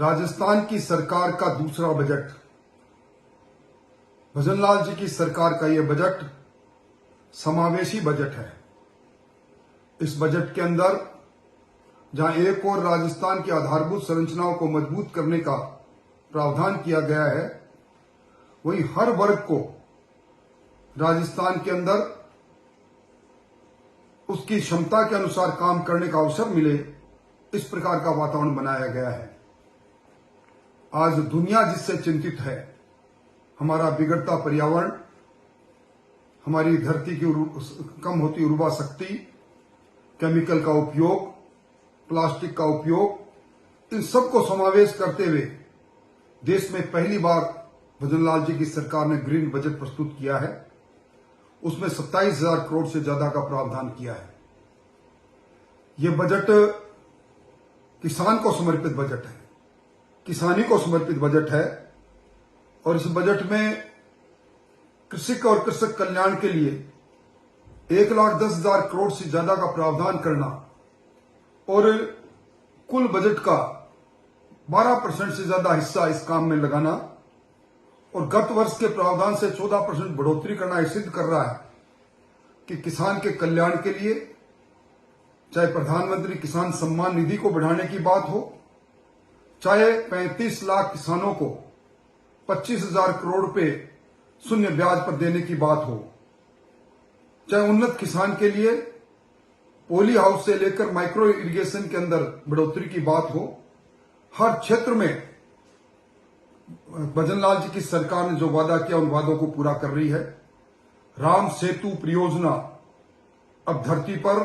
राजस्थान की सरकार का दूसरा बजट, भजनलाल जी की सरकार का यह बजट समावेशी बजट है। इस बजट के अंदर जहां एक और राजस्थान की आधारभूत संरचनाओं को मजबूत करने का प्रावधान किया गया है, वहीं हर वर्ग को राजस्थान के अंदर उसकी क्षमता के अनुसार काम करने का अवसर मिले, इस प्रकार का वातावरण बनाया गया है। आज दुनिया जिससे चिंतित है, हमारा बिगड़ता पर्यावरण, हमारी धरती की कम होती उर्वरा शक्ति, केमिकल का उपयोग, प्लास्टिक का उपयोग, इन सबको समावेश करते हुए देश में पहली बार भजनलाल जी की सरकार ने ग्रीन बजट प्रस्तुत किया है। उसमें 27,000 करोड़ से ज्यादा का प्रावधान किया है। यह बजट किसान को समर्पित बजट है, किसानी को समर्पित बजट है और इस बजट में कृषक और कृषक कल्याण के लिए 1,10,000 करोड़ से ज्यादा का प्रावधान करना और कुल बजट का 12% से ज्यादा हिस्सा इस काम में लगाना और गत वर्ष के प्रावधान से 14% बढ़ोतरी करना यह सिद्ध कर रहा है कि किसान के कल्याण के लिए, चाहे प्रधानमंत्री किसान सम्मान निधि को बढ़ाने की बात हो, चाहे 35 लाख किसानों को 25,000 करोड़ रुपए शून्य ब्याज पर देने की बात हो, चाहे उन्नत किसान के लिए पॉली हाउस से लेकर माइक्रो इरिगेशन के अंदर बढ़ोतरी की बात हो, हर क्षेत्र में भजनलाल जी की सरकार ने जो वादा किया उन वादों को पूरा कर रही है। राम सेतु परियोजना अब धरती पर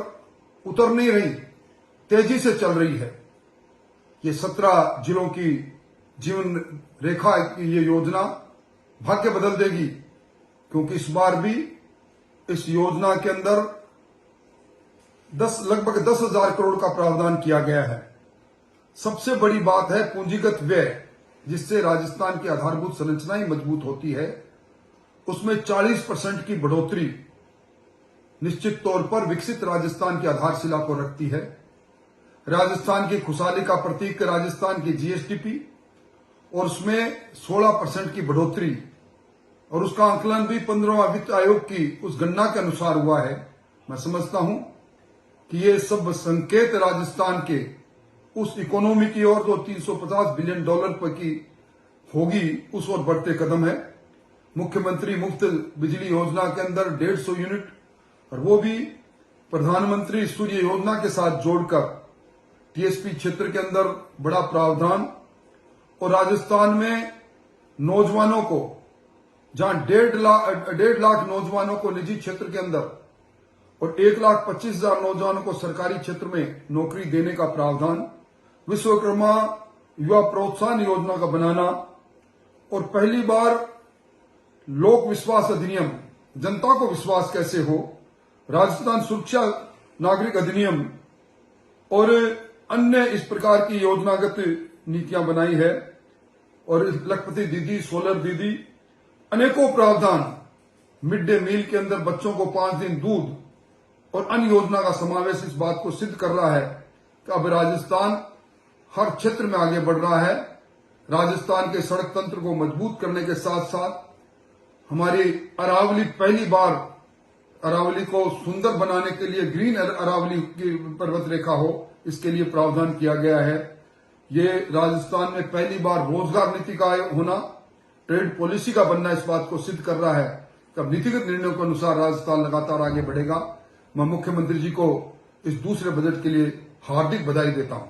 उतर नहीं रही, तेजी से चल रही है। ये 17 जिलों की जीवन रेखा की ये योजना भाग्य बदल देगी, क्योंकि इस बार भी इस योजना के अंदर लगभग 10,000 करोड़ का प्रावधान किया गया है। सबसे बड़ी बात है पूंजीगत व्यय, जिससे राजस्थान की आधारभूत संरचना ही मजबूत होती है। उसमें 40% की बढ़ोतरी निश्चित तौर पर विकसित राजस्थान की आधारशिला को रखती है। राजस्थान की खुशहाली का प्रतीक राजस्थान की जीएसडीपी और उसमें 16% की बढ़ोतरी, और उसका आंकलन भी 15वां वित्त आयोग की उस गणना के अनुसार हुआ है। मैं समझता हूं कि ये सब संकेत राजस्थान के उस इकोनॉमी की ओर जो $350 बिलियन की होगी, उस ओर बढ़ते कदम है। मुख्यमंत्री मुफ्त बिजली योजना के अंदर 150 यूनिट, और वो भी प्रधानमंत्री सूर्य योजना के साथ जोड़कर टीएसपी क्षेत्र के अंदर बड़ा प्रावधान। और राजस्थान में नौजवानों को, जहां 1.5 लाख नौजवानों को निजी क्षेत्र के अंदर और 1,25,000 नौजवानों को सरकारी क्षेत्र में नौकरी देने का प्रावधान, विश्वकर्मा युवा प्रोत्साहन योजना का बनाना, और पहली बार लोक विश्वास अधिनियम, जनता को विश्वास कैसे हो, राजस्थान सुरक्षा नागरिक अधिनियम और अन्य इस प्रकार की योजनागत नीतियां बनाई है। और लखपति दीदी, सोलर दीदी, अनेकों प्रावधान, मिड डे मील के अंदर बच्चों को 5 दिन दूध और अन्य योजना का समावेश इस बात को सिद्ध कर रहा है कि अब राजस्थान हर क्षेत्र में आगे बढ़ रहा है। राजस्थान के सड़क तंत्र को मजबूत करने के साथ साथ हमारी अरावली, पहली बार अरावली को सुंदर बनाने के लिए ग्रीन अरावली की पर्वत रेखा हो, इसके लिए प्रावधान किया गया है। ये राजस्थान में पहली बार रोजगार नीति का होना, ट्रेड पॉलिसी का बनना इस बात को सिद्ध कर रहा है कि अब नीतिगत निर्णयों के अनुसार राजस्थान लगातार आगे बढ़ेगा। मैं मुख्यमंत्री जी को इस दूसरे बजट के लिए हार्दिक बधाई देता हूं।